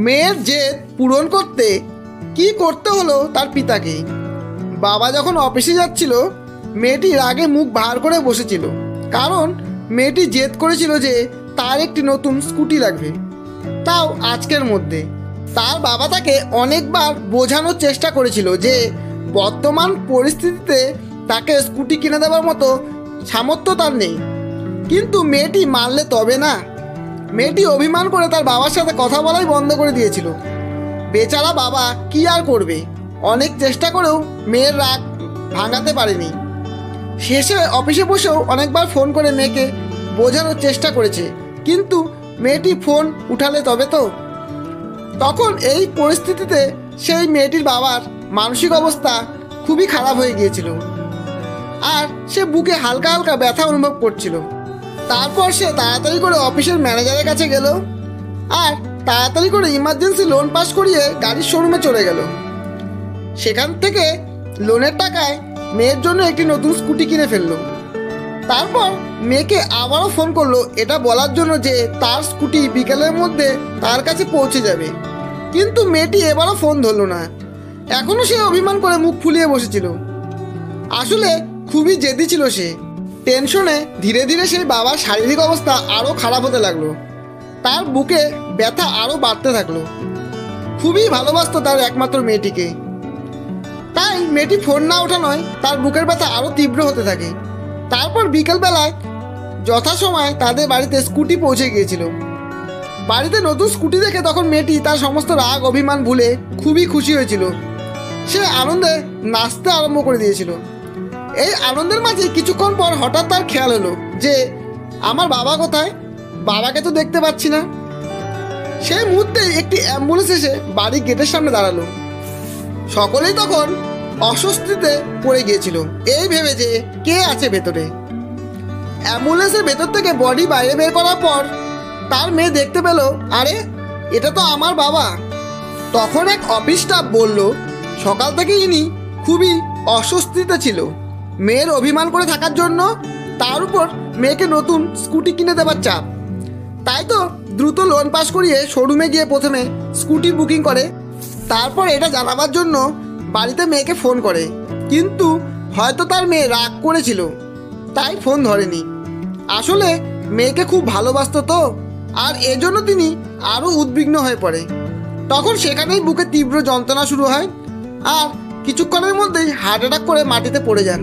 মেয়ের জেদ পূরণ করতে কি করতে হলো তার পিতাকে। বাবা যখন অফিসে যাচ্ছিল, মেয়েটি রাগে মুখ ভার করে বসেছিল, কারণ মেয়েটি জেদ করেছিল যে তার একটি নতুন স্কুটি লাগবে, তাও আজকের মধ্যে। তার বাবা তাকে অনেকবার বোঝানোর চেষ্টা করেছিল যে বর্তমান পরিস্থিতিতে তাকে স্কুটি কিনে দেওয়ার মতো সামর্থ্য তার নেই, কিন্তু মেয়েটি মানলে তবে না। মেয়েটি অভিমান করে তার বাবার সাথে কথা বলাই বন্ধ করে দিয়েছিল। বেচারা বাবা কি আর করবে, অনেক চেষ্টা করেও মেয়ের রাগ ভাঙাতে পারেনি। শেষে অফিসে বসেও অনেকবার ফোন করে মেয়েকে বোঝানোর চেষ্টা করেছে, কিন্তু মেয়েটি ফোন উঠালে তবে তো। তখন এই পরিস্থিতিতে সেই মেয়েটির বাবার মানসিক অবস্থা খুবই খারাপ হয়ে গিয়েছিল, আর সে বুকে হালকা হালকা ব্যথা অনুভব করছিল। তারপর সে তাড়াতাড়ি করে অফিসের ম্যানেজারের কাছে গেল, আর তাড়াতাড়ি করে ইমার্জেন্সি লোন পাস করিয়ে গাড়ির শোরুমে চলে গেল। সেখান থেকে লোনের টাকায় মেয়ের জন্য একটি নতুন স্কুটি কিনে ফেললো। তারপর মেয়েকে আবারও ফোন করলো এটা বলার জন্য যে তার স্কুটি বিকেলের মধ্যে তার কাছে পৌঁছে যাবে, কিন্তু মেয়েটি এবারও ফোন ধরলো না। এখনও সে অভিমান করে মুখ ফুলিয়ে বসেছিল। আসলে খুবই জেদি ছিল সে। টেনশনে ধীরে ধীরে সেই বাবার শারীরিক অবস্থা আরও খারাপ হতে লাগলো, তার বুকে ব্যথা আরও বাড়তে থাকলো। খুবই ভালোবাসতো তার একমাত্র মেয়েটিকে, তাই মেয়েটি ফোন না ওঠানোয় তার বুকের ব্যথা আরও তীব্র হতে থাকে। তারপর বিকেলবেলায় যথাসময় তাদের বাড়িতে স্কুটি পৌঁছে গিয়েছিল। বাড়িতে নতুন স্কুটি দেখে তখন মেয়েটি তার সমস্ত রাগ অভিমান ভুলে খুবই খুশি হয়েছিল। সে আনন্দে নাচতে আরম্ভ করে দিয়েছিল। এই আনন্দের মাঝে কিছুক্ষণ পর হঠাৎ তার খেয়াল হলো যে আমার বাবা কোথায়, বাবাকে তো দেখতে পাচ্ছি না। সেই মুহূর্তে একটি অ্যাম্বুলেন্স এসে বাড়ির গেটের সামনে দাঁড়ালো। সকলেই তখন অস্বস্তিতে পড়ে গিয়েছিল, এই ভেবে যে কে আছে ভেতরে। অ্যাম্বুলেন্সের ভেতর থেকে বডি বাইরে বের করার পর তার মেয়ে দেখতে পেল, আরে এটা তো আমার বাবা। তখন এক অফিস স্টাফ বলল সকাল থেকে ইনি খুবই অস্বস্তিতে ছিল মেয়ের অভিমান করে থাকার জন্য, তার উপর মেয়েকে নতুন স্কুটি কিনে দেবার চাপ। তাই তো দ্রুত লোন পাস করিয়ে শোরুমে গিয়ে প্রথমে স্কুটি বুকিং করে, তারপর এটা জানাবার জন্য বাড়িতে মেয়েকে ফোন করে, কিন্তু হয়তো তার মেয়ে রাগ করেছিল তাই ফোন ধরেনি। আসলে মেয়েকে খুব ভালোবাসতো তো, আর এজন্য তিনি আরও উদ্বিগ্ন হয়ে পড়ে। তখন সেখানেই বুকে তীব্র যন্ত্রণা শুরু হয়, আর কিছুক্ষণের মধ্যেই হার্ট অ্যাটাক করে মাটিতে পড়ে যান,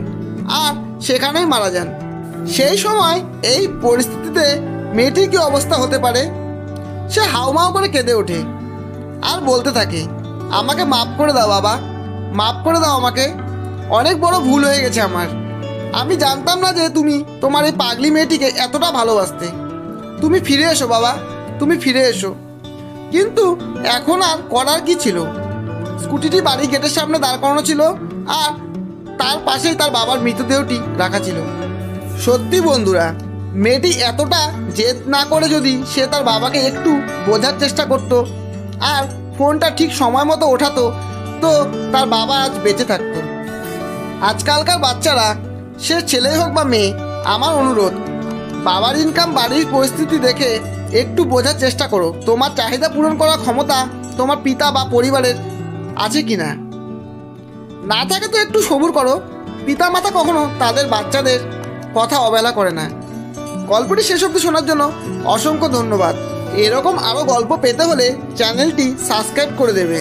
আর সেখানেই মারা যান। সেই সময় এই পরিস্থিতিতে মেয়েটির কী অবস্থা হতে পারে। সে হাউমাউ করে কেঁদে ওঠে আর বলতে থাকে, আমাকে মাফ করে দাও বাবা, মাফ করে দাও আমাকে, অনেক বড় ভুল হয়ে গেছে আমার। আমি জানতাম না যে তুমি তোমার এই পাগলি মেয়েটিকে এতটা ভালোবাসতে। তুমি ফিরে এসো বাবা, তুমি ফিরে এসো। কিন্তু এখন আর করার কি ছিল। স্কুটিটি বাড়ি গেটের সামনে দাঁড় করানো ছিল, আর তার পাশেই তার বাবার মৃতদেহটি রাখা ছিল। সত্যি বন্ধুরা, মেয়েটি এতটা জেদ না করে যদি সে তার বাবাকে একটু বোঝার চেষ্টা করত আর ফোনটা ঠিক সময় মতো ওঠাতো, তো তার বাবা আজ বেঁচে থাকতো। আজকালকার বাচ্চারা, সে ছেলে হোক বা মেয়ে, আমার অনুরোধ, বাবার ইনকাম বাড়ির পরিস্থিতি দেখে একটু বোঝার চেষ্টা করো তোমার চাহিদা পূরণ করার ক্ষমতা তোমার পিতা বা পরিবারের আছে কিনা। না থাকে তো একটু সবুর করো। পিতা মাতা কখনো তাদের বাচ্চাদের কথা অবহেলা করে না। গল্পটি শেষ অবধি শোনার জন্য অসংখ্য ধন্যবাদ। এরকম আরও গল্প পেতে হলে চ্যানেলটি সাবস্ক্রাইব করে দেবে।